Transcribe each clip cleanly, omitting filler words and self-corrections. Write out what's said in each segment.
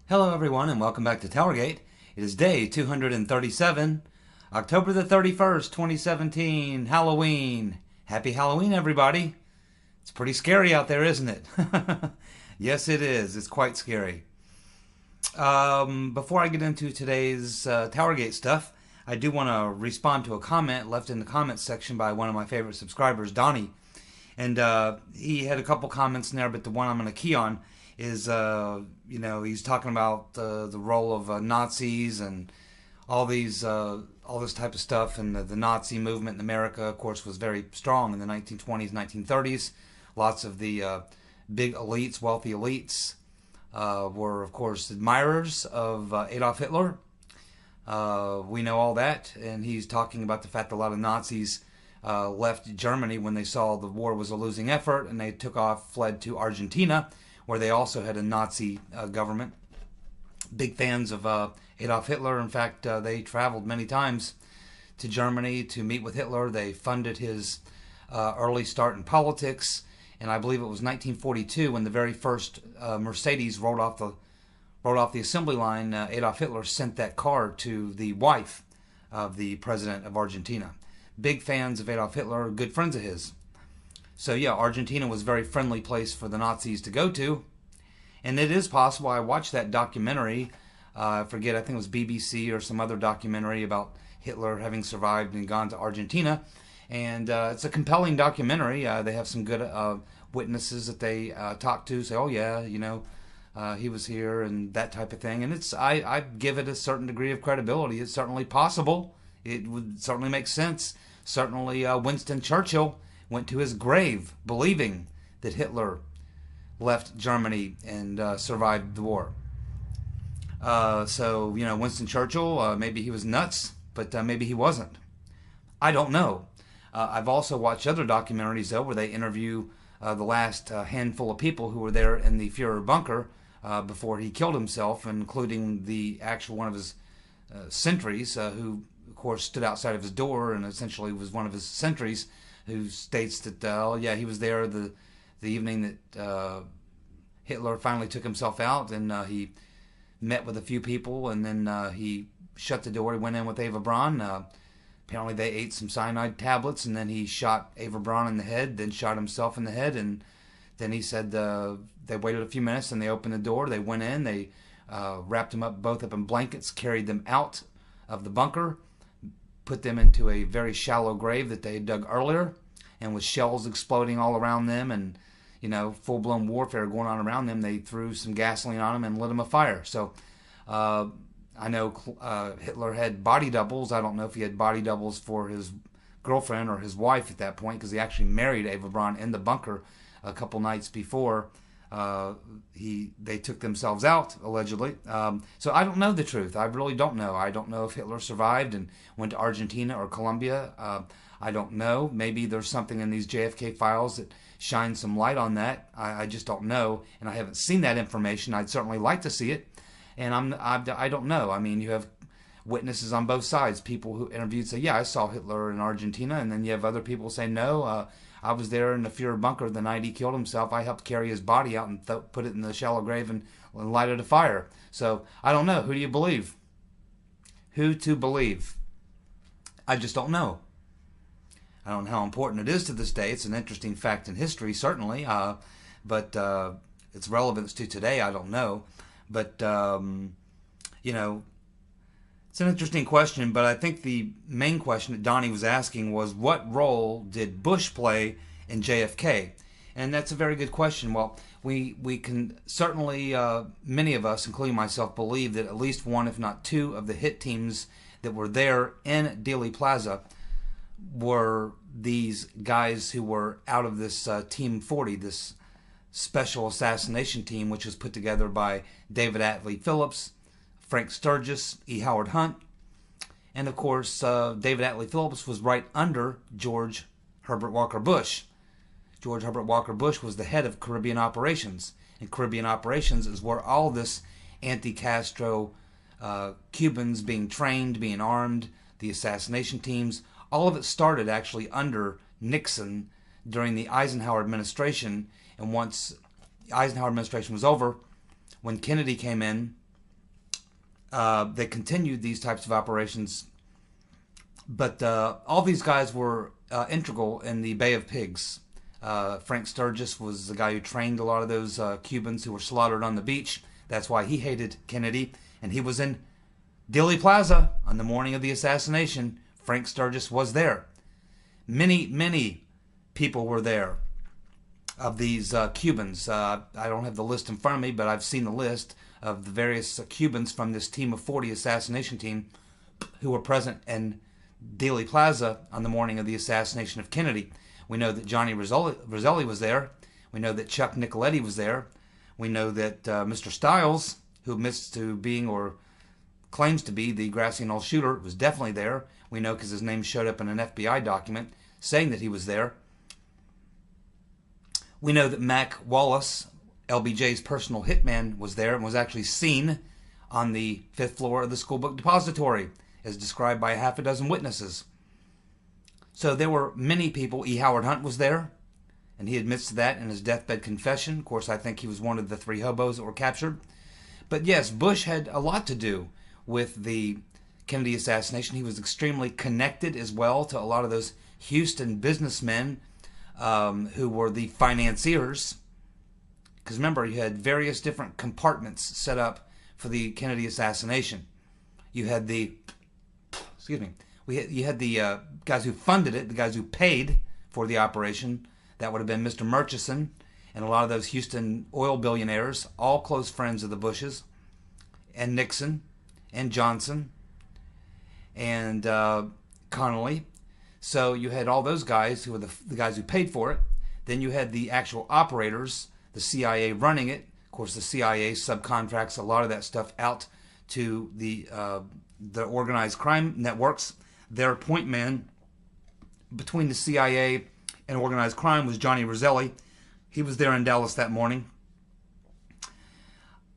Hello everyone and welcome back to TowerGate. It is day 237, October the 31st, 2017, Halloween. Happy Halloween everybody. It's pretty scary out there, isn't it? Yes it is. It's quite scary. Before I get into today's TowerGate stuff, I do want to respond to a comment left in the comments section by one of my favorite subscribers, Donnie. And he had a couple comments in there, but the one I'm going to key on is, he's talking about the role of Nazis and all this type of stuff. And the Nazi movement in America, of course, was very strong in the 1920s, 1930s. Lots of the big elites, wealthy elites, were, of course, admirers of Adolf Hitler. We know all that. And he's talking about the fact that a lot of Nazis left Germany when they saw the war was a losing effort, and they fled to Argentina, where they also had a Nazi government. Big fans of Adolf Hitler. In fact, they traveled many times to Germany to meet with Hitler. They funded his early start in politics, and I believe it was 1942 when the very first Mercedes rolled off the assembly line. Adolf Hitler sent that car to the wife of the president of Argentina. Big fans of Adolf Hitler, good friends of his. So yeah, Argentina was a very friendly place for the Nazis to go to. And it is possible, I watched that documentary, I think it was BBC or some other documentary about Hitler having survived and gone to Argentina. And it's a compelling documentary. They have some good witnesses that they talk to, say, oh yeah, he was here and that type of thing. And I give it a certain degree of credibility. It's certainly possible. It would certainly make sense. Certainly Winston Churchill went to his grave believing that Hitler left Germany and survived the war. Winston Churchill, maybe he was nuts, but maybe he wasn't. I don't know. I've also watched other documentaries, though, where they interview the last handful of people who were there in the Fuhrer bunker before he killed himself, including the actual one of his sentries, who, of course, stood outside of his door and essentially was one of his sentries, who states that, he was there the evening that Hitler finally took himself out, and he met with a few people, and then he shut the door. He went in with Eva Braun. Apparently they ate some cyanide tablets, and then he shot Eva Braun in the head, then shot himself in the head, and then he said they waited a few minutes, and they opened the door. They went in. They wrapped them up, both up in blankets, carried them out of the bunker, put them into a very shallow grave that they had dug earlier, and with shells exploding all around them and, full-blown warfare going on around them, they threw some gasoline on them and lit them afire. So I know Hitler had body doubles. I don't know if he had body doubles for his girlfriend or his wife at that point, because he actually married Eva Braun in the bunker a couple nights before they took themselves out, allegedly. So I don't know the truth. I really don't know. I don't know if Hitler survived and went to Argentina or Colombia. I don't know. Maybe there's something in these JFK files that shines some light on that. I just don't know, and I haven't seen that information. I'd certainly like to see it, and I don't know. I mean, you have witnesses on both sides. People who interviewed say, yeah, I saw Hitler in Argentina, and then you have other people say, no, I was there in the Fuhrer bunker the night he killed himself. I helped carry his body out and put it in the shallow grave and lighted a fire. So I don't know. Who do you believe? Who to believe? I just don't know. I don't know how important it is to this day. It's an interesting fact in history, certainly, but its relevance to today, I don't know. But, it's an interesting question, but I think the main question that Donnie was asking was, what role did Bush play in JFK? And that's a very good question. Well, we can certainly, many of us, including myself, believe that at least one, if not two, of the hit teams that were there in Dealey Plaza were these guys who were out of this Team 40, this special assassination team, which was put together by David Atlee Phillips, Frank Sturgis, E. Howard Hunt, and of course David Atlee Phillips was right under George Herbert Walker Bush. George Herbert Walker Bush was the head of Caribbean operations, and Caribbean operations is where all this anti-Castro Cubans being trained, being armed, the assassination teams, all of it started actually under Nixon during the Eisenhower administration. And once the Eisenhower administration was over, when Kennedy came in, They continued these types of operations, but all these guys were integral in the Bay of Pigs. Frank Sturgis was the guy who trained a lot of those Cubans who were slaughtered on the beach. That's why he hated Kennedy, and he was in Dealey Plaza on the morning of the assassination. Frank Sturgis was there. Many people were there of these Cubans. I don't have the list in front of me, but I've seen the list of the various Cubans from this Team of 40 assassination team who were present in Dealey Plaza on the morning of the assassination of Kennedy. We know that Johnny Roselli was there. We know that Chuck Nicoletti was there. We know that Mr. Stiles, who admits to being or claims to be the Grassy Knoll shooter, was definitely there. We know because his name showed up in an FBI document saying that he was there. We know that Mac Wallace, LBJ's personal hitman, was there and was actually seen on the 5th floor of the school book depository, as described by half a dozen witnesses. So there were many people. E. Howard Hunt was there, and he admits to that in his deathbed confession. Of course, I think he was one of the 3 hobos that were captured. But yes, Bush had a lot to do with the Kennedy assassination. He was extremely connected as well to a lot of those Houston businessmen who were the financiers. Because remember, you had various different compartments set up for the Kennedy assassination. You had the, you had the guys who funded it, the guys who paid for the operation. That would have been Mr. Murchison and a lot of those Houston oil billionaires, all close friends of the Bushes, and Nixon, and Johnson, and Connolly. So you had all those guys who were the guys who paid for it. Then you had the actual operators, the CIA running it. Of course, the CIA subcontracts a lot of that stuff out to the organized crime networks. Their point man between the CIA and organized crime was Johnny Roselli. He was there in Dallas that morning.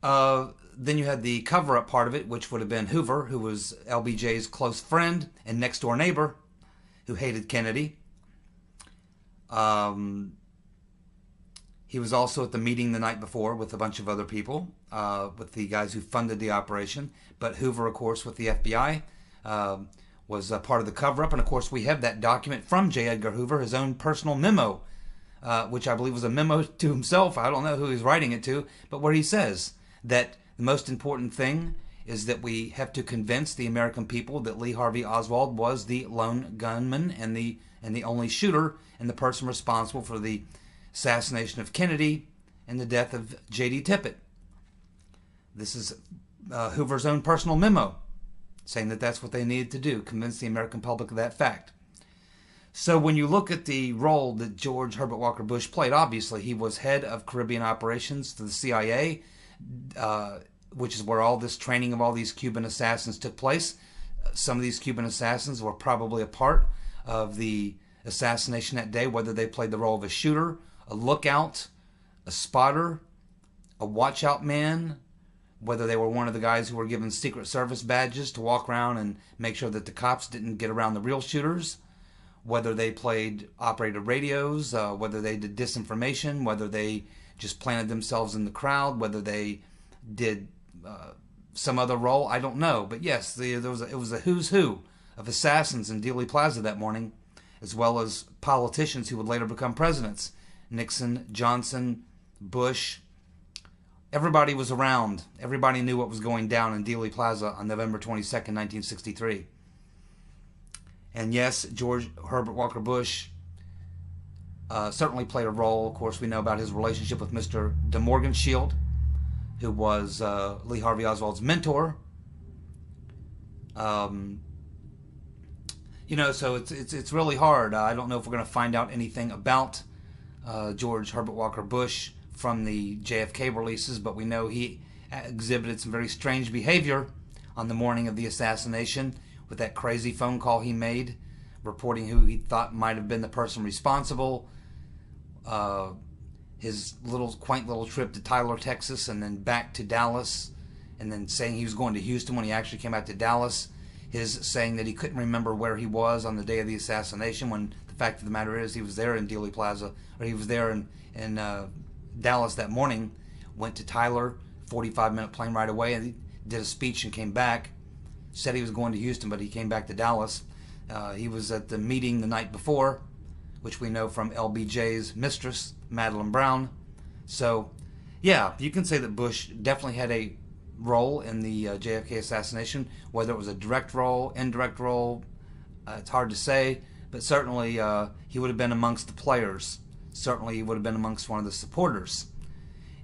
Then you had the cover-up part of it, which would have been Hoover, who was LBJ's close friend and next-door neighbor, who hated Kennedy. He was also at the meeting the night before with a bunch of other people, with the guys who funded the operation. But Hoover, of course, with the FBI, was part of the cover-up. And, of course, we have that document from J. Edgar Hoover, his own personal memo, which I believe was a memo to himself. I don't know who he's writing it to, but where he says that the most important thing is that we have to convince the American people that Lee Harvey Oswald was the lone gunman and the only shooter and the person responsible for the assassination of Kennedy and the death of J.D. Tippit. This is Hoover's own personal memo saying that that's what they needed to do, convince the American public of that fact. So when you look at the role that George Herbert Walker Bush played, obviously he was head of Caribbean operations for the CIA, which is where all this training of all these Cuban assassins took place. Some of these Cuban assassins were probably a part of the assassination that day, whether they played the role of a shooter, a lookout, a spotter, a watch-out man, whether they were one of the guys who were given Secret Service badges to walk around and make sure that the cops didn't get around the real shooters, whether they played operated radios, whether they did disinformation, whether they just planted themselves in the crowd, whether they did some other role, I don't know. But yes, it was a who's who of assassins in Dealey Plaza that morning, as well as politicians who would later become presidents. Nixon, Johnson, Bush. Everybody was around. Everybody knew what was going down in Dealey Plaza on November 22nd, 1963. And yes, George Herbert Walker Bush certainly played a role. Of course, we know about his relationship with Mr. De Morgenshield, who was Lee Harvey Oswald's mentor. So it's really hard. I don't know if we're going to find out anything about George Herbert Walker Bush from the JFK releases, but we know he exhibited some very strange behavior on the morning of the assassination with that crazy phone call he made, reporting who he thought might have been the person responsible. His quaint little trip to Tyler, Texas, and then back to Dallas, and then saying he was going to Houston when he actually came out to Dallas. His saying that he couldn't remember where he was on the day of the assassination, when the fact of the matter is he was there in Dealey Plaza, or he was there in Dallas that morning, went to Tyler, 45-minute plane ride away, and did a speech and came back. Said he was going to Houston, but he came back to Dallas. He was at the meeting the night before, which we know from LBJ's mistress, Madeleine Brown. So, yeah, you can say that Bush definitely had a role in the JFK assassination. Whether it was a direct role, indirect role, it's hard to say, but certainly he would have been amongst the players. Certainly he would have been amongst one of the supporters.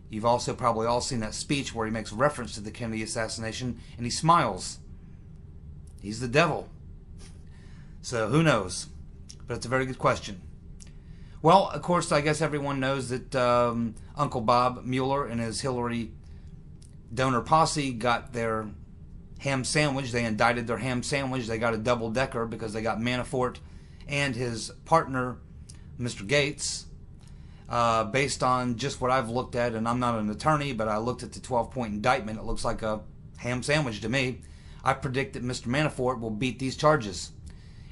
You've also probably all seen that speech where he makes reference to the Kennedy assassination and he smiles. He's the devil. So who knows? But it's a very good question. Well, of course, I guess everyone knows that Uncle Bob Mueller and his Hillary donor posse got their ham sandwich. They indicted their ham sandwich. They got a double-decker because they got Manafort and his partner, Mr. Gates. Based on just what I've looked at, and I'm not an attorney, but I looked at the 12-point indictment. It looks like a ham sandwich to me. I predict that Mr. Manafort will beat these charges.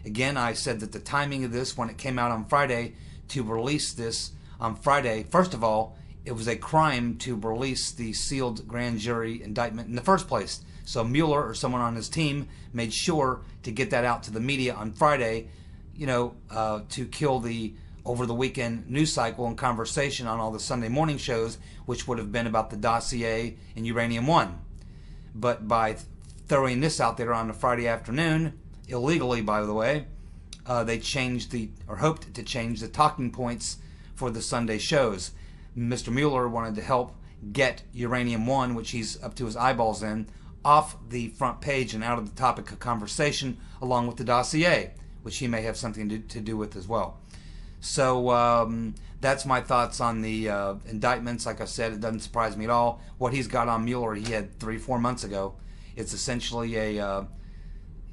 Again, I said that the timing of this, when it came out on Friday, to release this on Friday, first of all, it was a crime to release the sealed grand jury indictment in the first place. So Mueller or someone on his team made sure to get that out to the media on Friday, to kill the over the weekend news cycle and conversation on all the Sunday morning shows, which would have been about the dossier in Uranium One. But by throwing this out there on a Friday afternoon, illegally by the way, they changed or hoped to change the talking points for the Sunday shows. Mr. Mueller wanted to help get Uranium One, which he's up to his eyeballs in, off the front page and out of the topic of conversation, along with the dossier, which he may have something to do with as well. So that's my thoughts on the indictments. Like I said, it doesn't surprise me at all. What he's got on Mueller, he had 3-4 months ago. It's essentially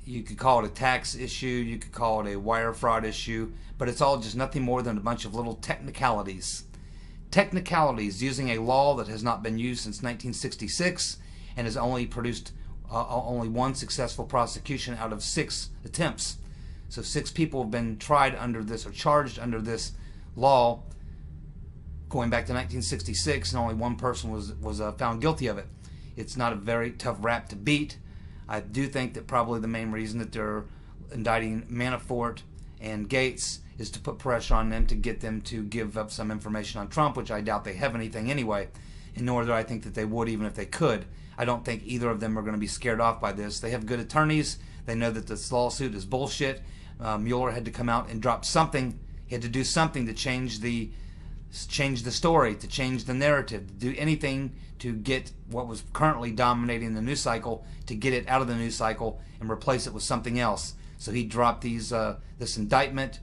you could call it a tax issue, you could call it a wire fraud issue, but it's all just nothing more than a bunch of little technicalities. Technicalities using a law that has not been used since 1966 and has only produced only one successful prosecution out of 6 attempts. So 6 people have been tried under this or charged under this law going back to 1966, and only one person was found guilty of it. It's not a very tough rap to beat. I do think that probably the main reason that they're indicting Manafort and Gates is to put pressure on them to get them to give up some information on Trump, which I doubt they have anything anyway, and nor do I think that they would even if they could. I don't think either of them are going to be scared off by this. They have good attorneys. They know that this lawsuit is bullshit. Mueller had to come out and drop something. He had to do something to change the story, to change the narrative, to do anything to get what was currently dominating the news cycle, to get it out of the news cycle and replace it with something else. So he dropped this indictment,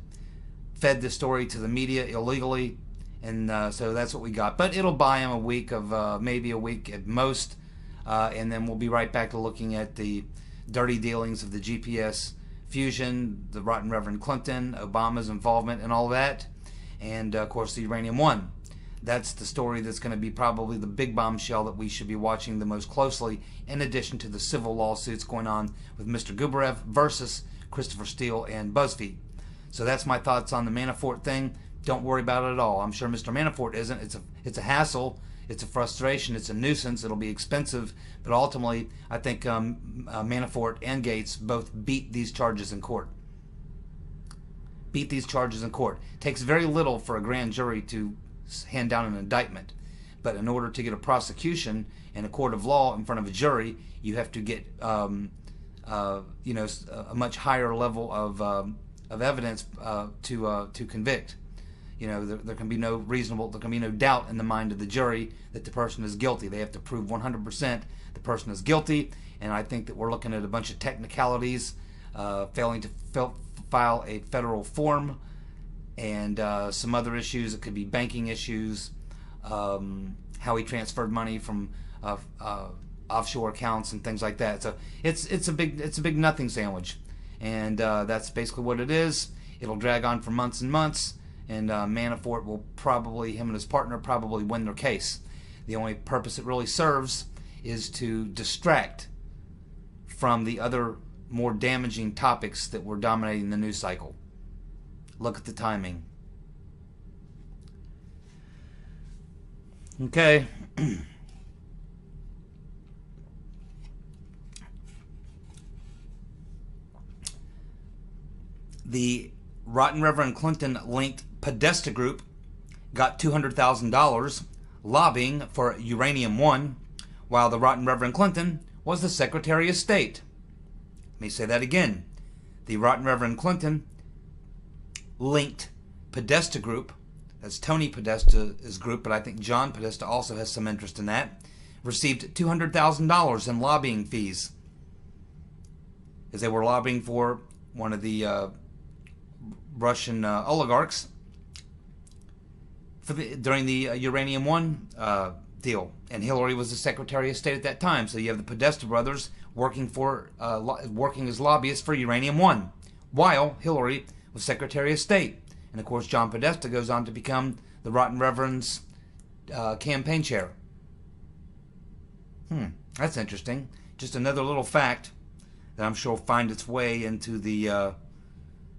fed the story to the media illegally, and so that's what we got. But it'll buy him a week of maybe a week at most, and then we'll be right back to looking at the dirty dealings of the GPS fusion, the rotten Reverend Clinton, Obama's involvement and all that, and of course the Uranium One. That's the story that's going to be probably the big bombshell that we should be watching the most closely, in addition to the civil lawsuits going on with Mr. Gubarev versus Christopher Steele and BuzzFeed. So that's my thoughts on the Manafort thing. Don't worry about it at all. I'm sure Mr. Manafort isn't. It's a hassle. It's a frustration. It's a nuisance. It'll be expensive. But ultimately, I think Manafort and Gates both beat these charges in court. Beat these charges in court. It takes very little for a grand jury to hand down an indictment. But in order to get a prosecution in a court of law in front of a jury, you have to get a much higher level of evidence to convict. There can be no doubt in the mind of the jury that the person is guilty. They have to prove 100% the person is guilty, and I think that we're looking at a bunch of technicalities, failing to file a federal form, and some other issues. It could be banking issues, how he transferred money from offshore accounts and things like that. So it's a big nothing sandwich, and that's basically what it is. It'll drag on for months and months. And Manafort will him and his partner probably win their case. The only purpose it really serves is to distract from the other more damaging topics that were dominating the news cycle. Look at the timing. Okay. the Rotten Reverend Clinton linked Podesta Group got $200,000 lobbying for Uranium One, while the Rotten Reverend Clinton was the Secretary of State. Let me say that again. The Rotten Reverend Clinton linked Podesta Group, that's Tony Podesta's group, but I think John Podesta also has some interest in that, received $200,000 in lobbying fees as they were lobbying for one of the Russian oligarchs during the Uranium One deal. And Hillary was the Secretary of State at that time. So you have the Podesta brothers working as lobbyists for Uranium One, while Hillary was Secretary of State. And of course, John Podesta goes on to become the Rotten Reverend's campaign chair. That's interesting. Just another little fact that I'm sure will find its way into the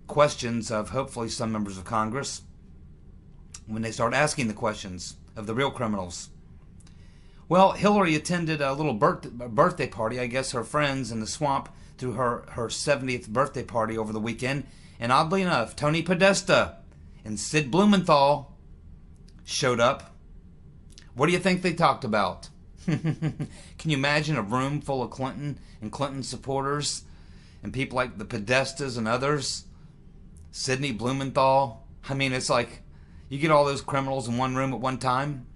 questions of hopefully some members of Congress when they start asking the questions of the real criminals. Well, Hillary attended a little birthday party. I guess her friends in the swamp threw her 70th birthday party over the weekend. And oddly enough, Tony Podesta and Sid Blumenthal showed up. What do you think they talked about? Can you imagine a room full of Clinton and Clinton supporters and people like the Podestas and others? Sidney Blumenthal. I mean, it's like you get all those criminals in one room at one time.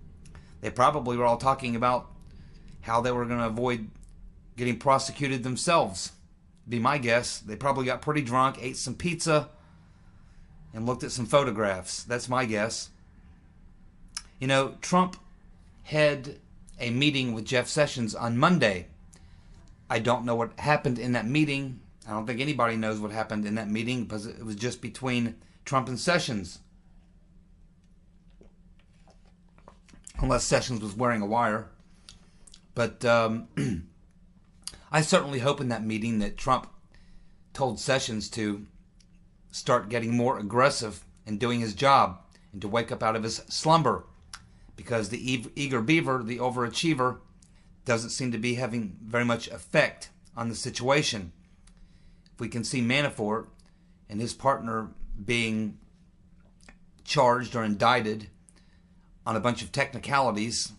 They probably were all talking about how they were going to avoid getting prosecuted themselves. Be my guess. They probably got pretty drunk, ate some pizza, and looked at some photographs. That's my guess. You know, Trump had a meeting with Jeff Sessions on Monday. I don't know what happened in that meeting. I don't think anybody knows what happened in that meeting because it was just between Trump and Sessions. Unless Sessions was wearing a wire. But I certainly hope in that meeting that Trump told Sessions to start getting more aggressive in doing his job and to wake up out of his slumber, because the eager beaver, the overachiever, doesn't seem to be having very much effect on the situation. If we can see Manafort and his partner being charged or indicted on a bunch of technicalities,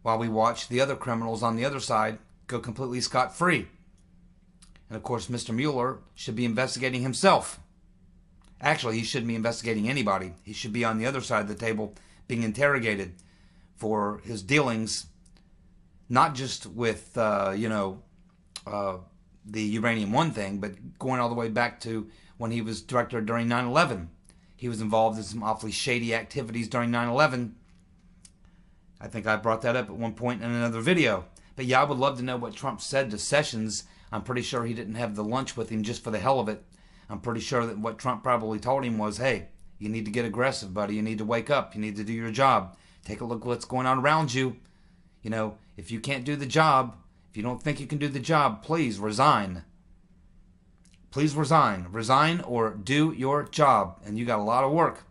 while we watch the other criminals on the other side go completely scot-free. And of course, Mr. Mueller should be investigating himself. Actually, he shouldn't be investigating anybody. He should be on the other side of the table being interrogated for his dealings, not just with, the Uranium One thing, but going all the way back to when he was director during 9/11. He was involved in some awfully shady activities during 9/11. I think I brought that up at one point in another video. But yeah, I would love to know what Trump said to Sessions. I'm pretty sure he didn't have the lunch with him just for the hell of it. I'm pretty sure that what Trump probably told him was, hey, you need to get aggressive, buddy. You need to wake up. You need to do your job. Take a look at what's going on around you. You know, if you can't do the job, if you don't think you can do the job, please resign. Please resign. Resign or do your job. And you got a lot of work.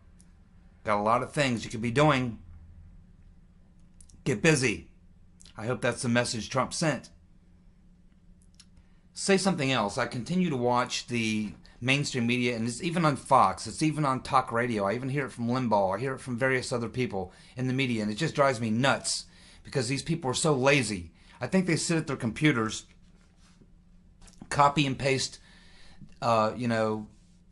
Got a lot of things you could be doing. Get busy. I hope that's the message Trump sent. Say something else. I continue to watch the mainstream media, and it's even on Fox. It's even on talk radio. I even hear it from Limbaugh. I hear it from various other people in the media, and it just drives me nuts because these people are so lazy. I think they sit at their computers, copy and paste,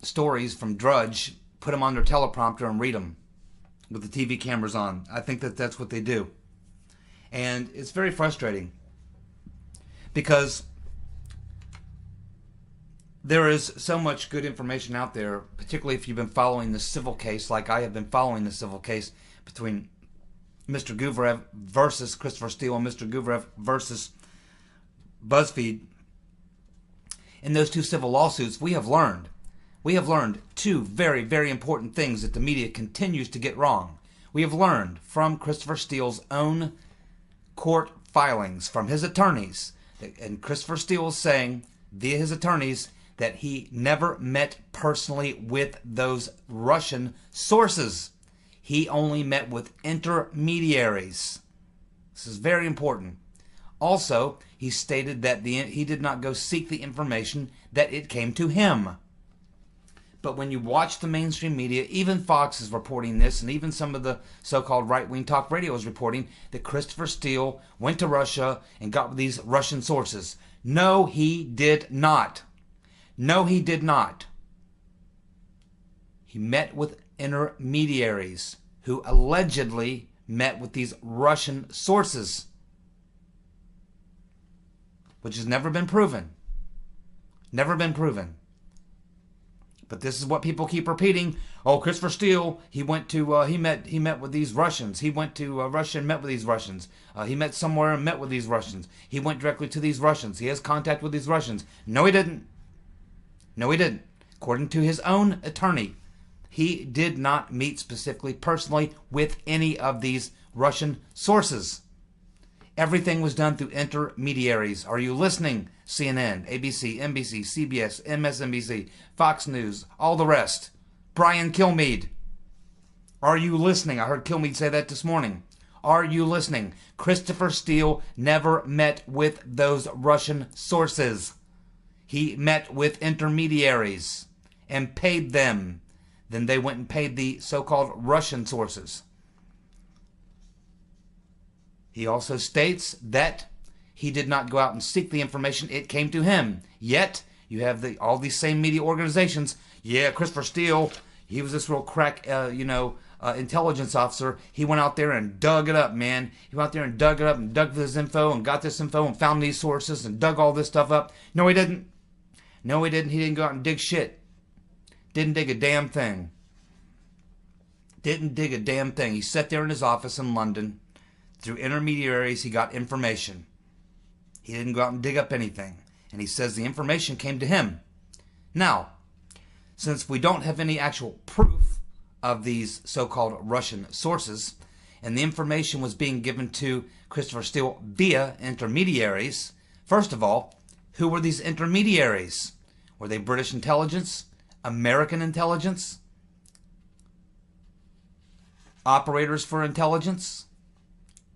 stories from Drudge, put them on their teleprompter and read them with the TV cameras on. I think that that's what they do. And it's very frustrating because there is so much good information out there, particularly if you've been following the civil case like I have been following the civil case between Mr. Guverev versus Christopher Steele and Mr. Guverev versus BuzzFeed. In those two civil lawsuits, we have learned two very, very important things that the media continues to get wrong. We have learned from Christopher Steele's own court filings from his attorneys, and Christopher Steele is saying via his attorneys that he never met personally with those Russian sources. He only met with intermediaries. This is very important. Also, he stated that he did not go seek the information, that it came to him. But when you watch the mainstream media, even Fox is reporting this, and even some of the so-called right-wing talk radio is reporting that Christopher Steele went to Russia and got with these Russian sources. No, he did not. No, he did not. He met with intermediaries who allegedly met with these Russian sources, which has never been proven. Never been proven. But this is what people keep repeating. Oh, Christopher Steele, he went to, he met with these Russians. He went to Russia and met with these Russians. He met somewhere and met with these Russians. He went directly to these Russians. He has contact with these Russians. No, he didn't. No, he didn't. According to his own attorney, he did not meet specifically, personally, with any of these Russian sources. Everything was done through intermediaries. Are you listening? CNN, ABC, NBC, CBS, MSNBC, Fox News, all the rest. Brian Kilmeade. Are you listening? I heard Kilmeade say that this morning. Are you listening? Christopher Steele never met with those Russian sources. He met with intermediaries and paid them. Then they went and paid the so-called Russian sources. He also states that he did not go out and seek the information. It came to him. Yet, you have all these same media organizations. Yeah, Christopher Steele, he was this real crack, intelligence officer. He went out there and dug it up, man. He went out there and dug it up and dug this info and got this info and found these sources and dug all this stuff up. No, he didn't. No, he didn't. He didn't go out and dig shit. Didn't dig a damn thing. Didn't dig a damn thing. He sat there in his office in London. Through intermediaries, he got information. He didn't go out and dig up anything. And he says the information came to him. Now, since we don't have any actual proof of these so-called Russian sources, and the information was being given to Christopher Steele via intermediaries, first of all, who were these intermediaries? Were they British intelligence? American intelligence? Operators for intelligence?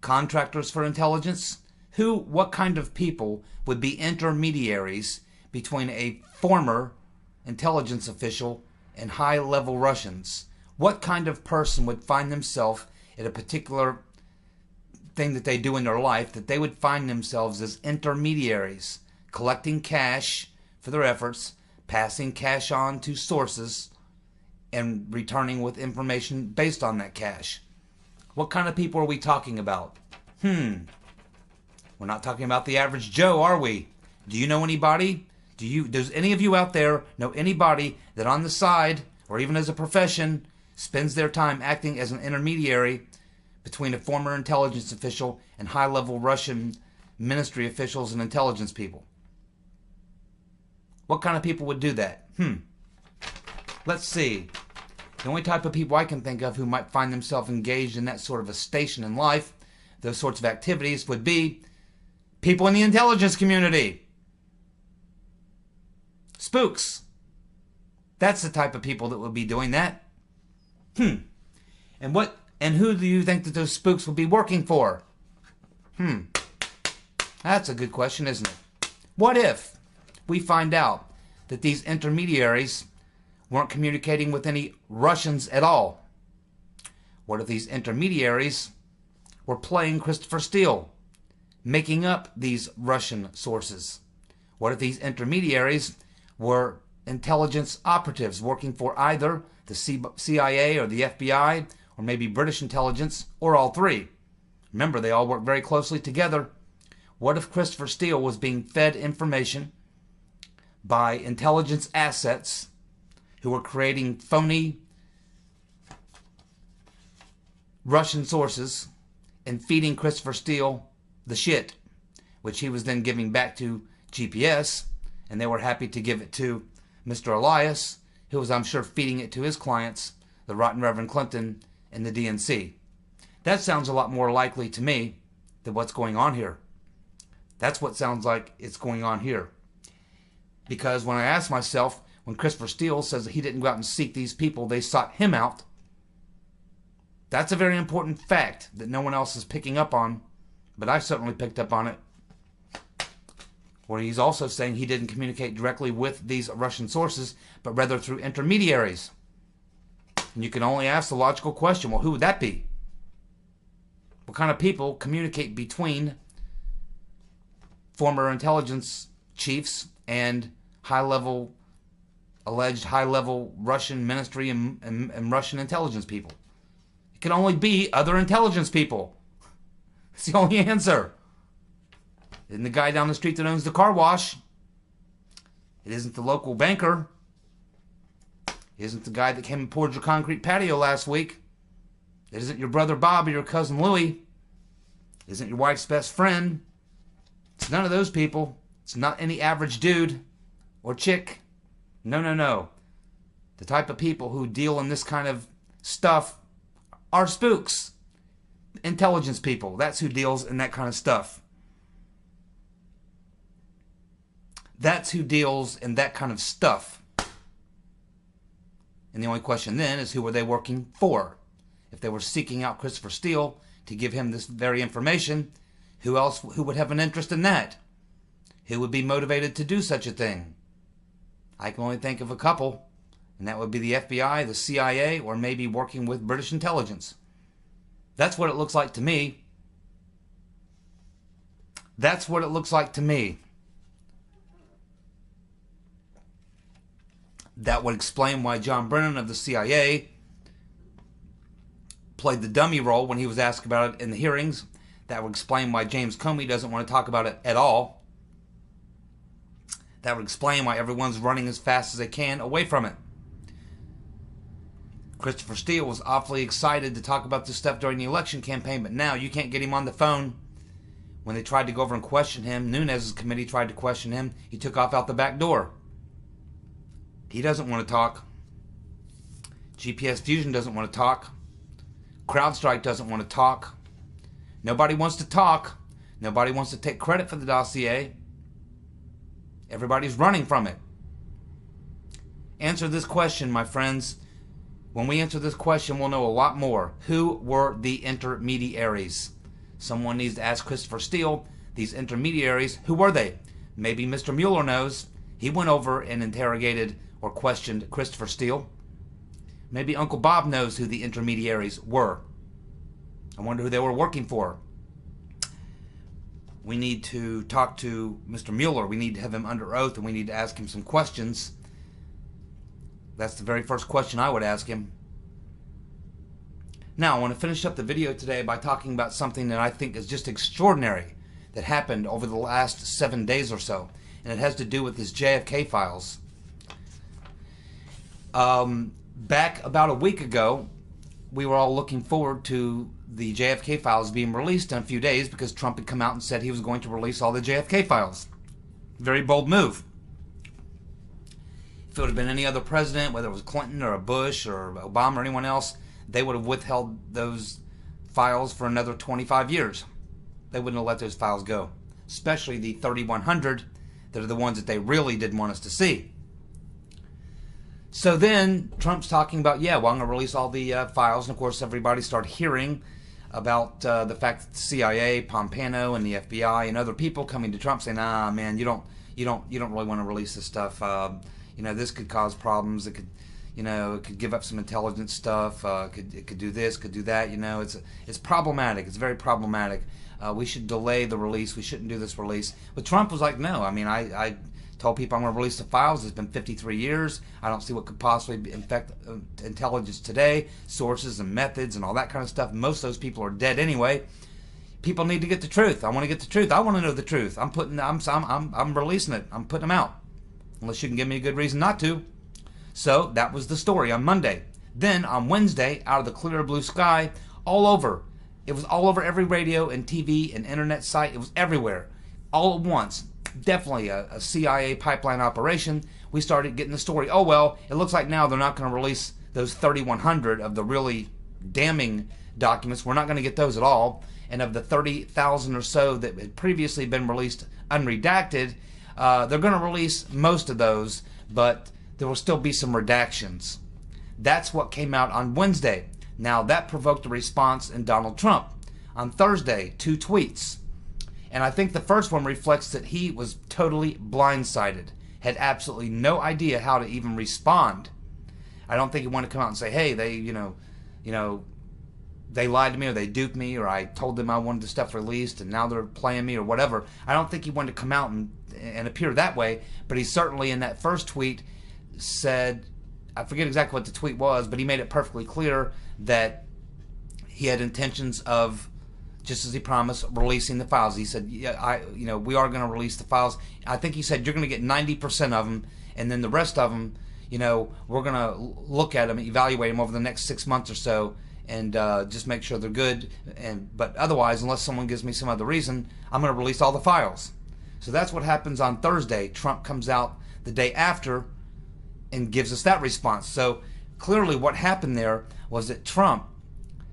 Contractors for intelligence? What kind of people would be intermediaries between a former intelligence official and high-level Russians? What kind of person would find themselves at a particular thing that they do in their life that they would find themselves as intermediaries, collecting cash for their efforts, passing cash on to sources, and returning with information based on that cash? What kind of people are we talking about? We're not talking about the average Joe, are we? Do you know anybody? Does any of you out there know anybody that on the side, or even as a profession, spends their time acting as an intermediary between a former intelligence official and high-level Russian ministry officials and intelligence people? What kind of people would do that? Let's see. The only type of people I can think of who might find themselves engaged in that sort of a station in life, those sorts of activities, would be people in the intelligence community. Spooks. That's the type of people that would be doing that. And who do you think that those spooks would be working for? That's a good question, isn't it? What if we find out that these intermediaries weren't communicating with any Russians at all? What if these intermediaries were playing Christopher Steele, making up these Russian sources? What if these intermediaries were intelligence operatives working for either the CIA or the FBI, or maybe British intelligence, or all three? Remember, they all work very closely together. What if Christopher Steele was being fed information by intelligence assets who were creating phony Russian sources and feeding Christopher Steele the shit, which he was then giving back to GPS, and they were happy to give it to Mr. Elias, who was, I'm sure, feeding it to his clients, the Rotten Reverend Clinton and the DNC. That sounds a lot more likely to me than what's going on here. That's what sounds like it's going on here. Because when I ask myself, when Christopher Steele says that he didn't go out and seek these people, they sought him out, that's a very important fact that no one else is picking up on, but I certainly picked up on it. where he's also saying he didn't communicate directly with these Russian sources, but rather through intermediaries. And you can only ask the logical question, well, who would that be? What kind of people communicate between former intelligence chiefs and alleged high-level Russian ministry and Russian intelligence people? It can only be other intelligence people. It's the only answer. It isn't the guy down the street that owns the car wash. It isn't the local banker. It isn't the guy that came and poured your concrete patio last week. It isn't your brother Bob or your cousin Louie. It isn't your wife's best friend. It's none of those people. It's not any average dude or chick. No, no, no. The type of people who deal in this kind of stuff are spooks. Intelligence people. That's who deals in that kind of stuff. That's who deals in that kind of stuff. And the only question then is, who were they working for? If they were seeking out Christopher Steele to give him this very information, who would have an interest in that? Who would be motivated to do such a thing? I can only think of a couple, and that would be the FBI, the CIA, or maybe working with British intelligence. That's what it looks like to me. That's what it looks like to me. That would explain why John Brennan of the CIA played the dummy role when he was asked about it in the hearings. That would explain why James Comey doesn't want to talk about it at all. That would explain why everyone's running as fast as they can away from it. Christopher Steele was awfully excited to talk about this stuff during the election campaign, but now you can't get him on the phone. When they tried to go over and question him, Nunes's committee tried to question him, he took off out the back door. He doesn't want to talk. GPS Fusion doesn't want to talk. CrowdStrike doesn't want to talk. Nobody wants to talk. Nobody wants to take credit for the dossier. Everybody's running from it. Answer this question, my friends. When we answer this question, we'll know a lot more. Who were the intermediaries? Someone needs to ask Christopher Steele, these intermediaries, who were they? Maybe Mr. Mueller knows. He went over and interrogated or questioned Christopher Steele. Maybe Uncle Bob knows who the intermediaries were. I wonder who they were working for. We need to talk to Mr. Mueller. We need to have him under oath, and we need to ask him some questions. That's the very first question I would ask him. Now, I want to finish up the video today by talking about something that I think is just extraordinary that happened over the last 7 days or so. And it has to do with his JFK files. Back about a week ago, we were all looking forward to the JFK files being released in a few days because Trump had come out and said he was going to release all the JFK files. Very bold move. If it would have been any other president, whether it was Clinton or Bush or Obama or anyone else, they would have withheld those files for another 25 years. They wouldn't have let those files go. Especially the 3,100 that are the ones that they really didn't want us to see. So then Trump's talking about, yeah, well, I'm going to release all the files. And of course, everybody started hearing about the fact that the CIA, Pompeo, and the FBI and other people coming to Trump saying, "Ah, man, you don't really want to release this stuff. This could cause problems. It could, it could give up some intelligence stuff. It could do this, could do that. It's problematic. It's very problematic. We should delay the release. We shouldn't do this release." But Trump was like, "No. I mean, I told people I'm going to release the files. It's been 53 years. I don't see what could possibly infect intelligence today, sources and methods and all that kind of stuff. Most of those people are dead anyway. People need to get the truth. I want to get the truth. I want to know the truth. I'm releasing it. I'm putting them out. Unless you can give me a good reason not to." So that was the story on Monday. Then on Wednesday, out of the clear blue sky, all over. It was all over every radio and TV and internet site. It was everywhere. All at once. Definitely a CIA pipeline operation. We started getting the story. Oh, well, it looks like now they're not going to release those 3,100 of the really damning documents. We're not going to get those at all. And of the 30,000 or so that had previously been released unredacted, they're going to release most of those, but there will still be some redactions. That's what came out on Wednesday. Now, that provoked a response in Donald Trump. On Thursday, 2 tweets. And I think the first one reflects that he was totally blindsided, had absolutely no idea how to even respond. I don't think he wanted to come out and say, hey, they, they lied to me, or they duped me, or I told them I wanted the stuff released and now they're playing me, or whatever. I don't think he wanted to come out and appear that way, but he certainly in that first tweet said, I forget exactly what the tweet was, but he made it perfectly clear that he had intentions of, just as he promised, releasing the files. He said, yeah, we are going to release the files. I think he said you're going to get 90% of them, and then the rest of them, we're going to look at them, evaluate them over the next 6 months or so, and just make sure they're good. But otherwise, unless someone gives me some other reason, I'm going to release all the files. So that's what happens on Thursday. Trump comes out the day after and gives us that response. So clearly what happened there was that Trump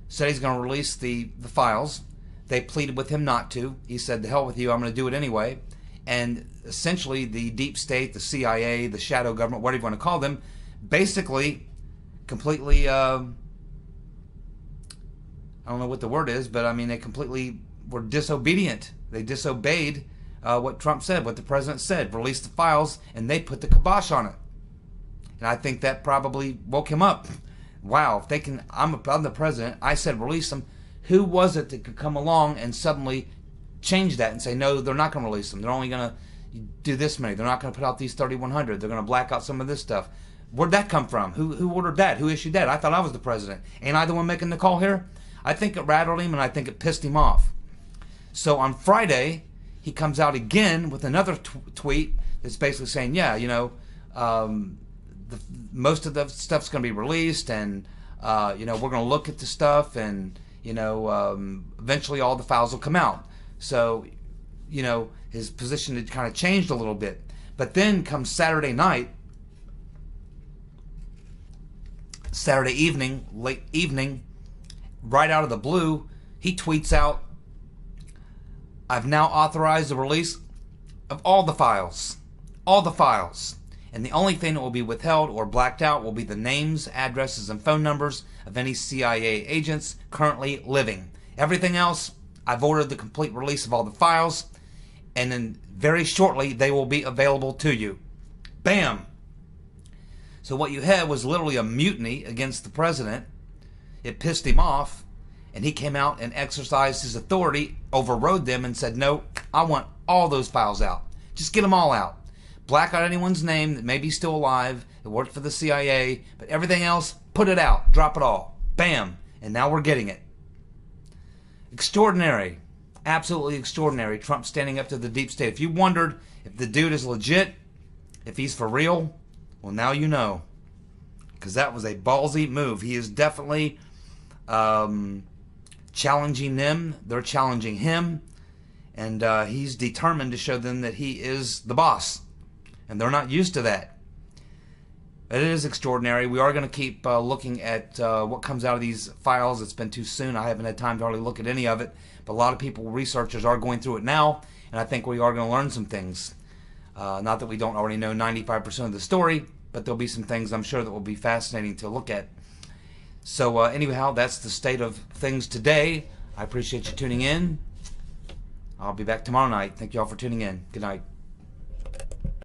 said he's going to release the files. They pleaded with him not to. He said, the hell with you, I'm going to do it anyway. And essentially the deep state, the CIA, the shadow government, whatever you want to call them, basically completely, I don't know what the word is, but I mean, they completely were disobedient. They disobeyed what Trump said, what the president said, released the files, and they put the kibosh on it. And I think that probably woke him up. Wow, if they can, I'm the president, I said release them. Who was it that could come along and suddenly change that and say, no, they're not going to release them. They're only going to do this many. They're not going to put out these 3,100. They're going to black out some of this stuff. Where'd that come from? Who ordered that? Who issued that? I thought I was the president. Ain't I the one making the call here? I think it rattled him, and I think it pissed him off. So on Friday, he comes out again with another tweet that's basically saying, yeah, most of the stuff's going to be released, and we're going to look at the stuff, and eventually all the files will come out. So, his position had kind of changed a little bit. But then comes Saturday evening, late evening, right out of the blue, he tweets out, I've now authorized the release of all the files. All the files. And the only thing that will be withheld or blacked out will be the names, addresses, and phone numbers of any CIA agents currently living. Everything else, I've ordered the complete release of all the files, and then very shortly they will be available to you. Bam! So what you had was literally a mutiny against the president. It pissed him off, and he came out and exercised his authority, overrode them, and said, no, I want all those files out. Just get them all out. Black out anyone's name that may be still alive, that worked for the CIA, but everything else, put it out. Drop it all. Bam! And now we're getting it. Extraordinary. Absolutely extraordinary. Trump standing up to the deep state. If you wondered if the dude is legit, if he's for real, well, now you know. Because that was a ballsy move. He is definitely challenging them. They're challenging him. And he's determined to show them that he is the boss. And they're not used to that. It is extraordinary. We are going to keep looking at what comes out of these files. It's been too soon. I haven't had time to hardly look at any of it. But a lot of people, researchers, are going through it now. And I think we are going to learn some things. Not that we don't already know 95% of the story, but there'll be some things I'm sure that will be fascinating to look at. So anyhow, that's the state of things today. I appreciate you tuning in. I'll be back tomorrow night. Thank you all for tuning in. Good night.